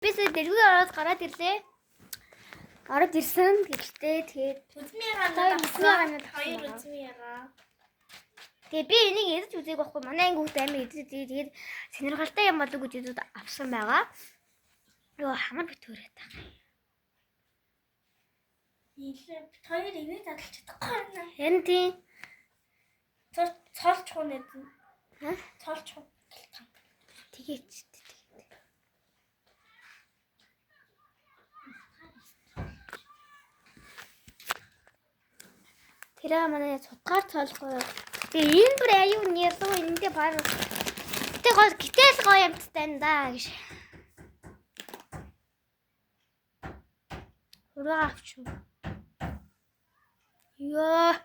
Би сая дэргүй ороод гараад ирлээ. Ороод ирсэн. Тэгээд Үзмийн ганаад хоёр үзмийн ягаа. Тэгээ би энийг эдэж үзег байхгүй. Манай анги хүүхд амиг эдэж тэгээд сонирхолтой юм болов гэж үзүүд авсан байгаа. Йоо хамар битүүрээд байгаа. Нийлээ бит хоёр ивэ задлж чадахгүй байна. Харин тийм. Цолч хуу нэт. Ха? Цолч хуу. Тэгээч. Тэрээ манай судгаар цоолох уу. Тэгээ энэ бүр аюу нялуу эндээ баг. Гэтэ гоо гитээс гоё юмтай энэ да гэж. Ураа авч. Ёо.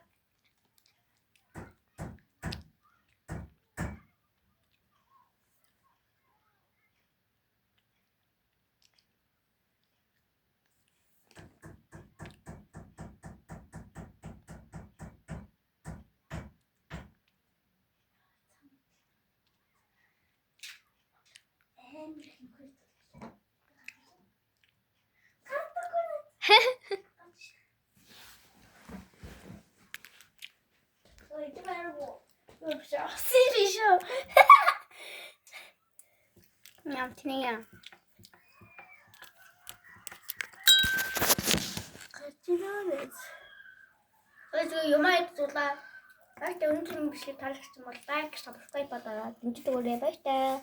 Ой, ты 말고. 없어. 시리쇼. Ям тэнийя. Гачинаас. Ой зөв юмаа зулаа. Баяртай өнөөдөр юм биш таалагдсан бол лайк, subscribe бодоо дэмждэг өгөөрэй баяртай.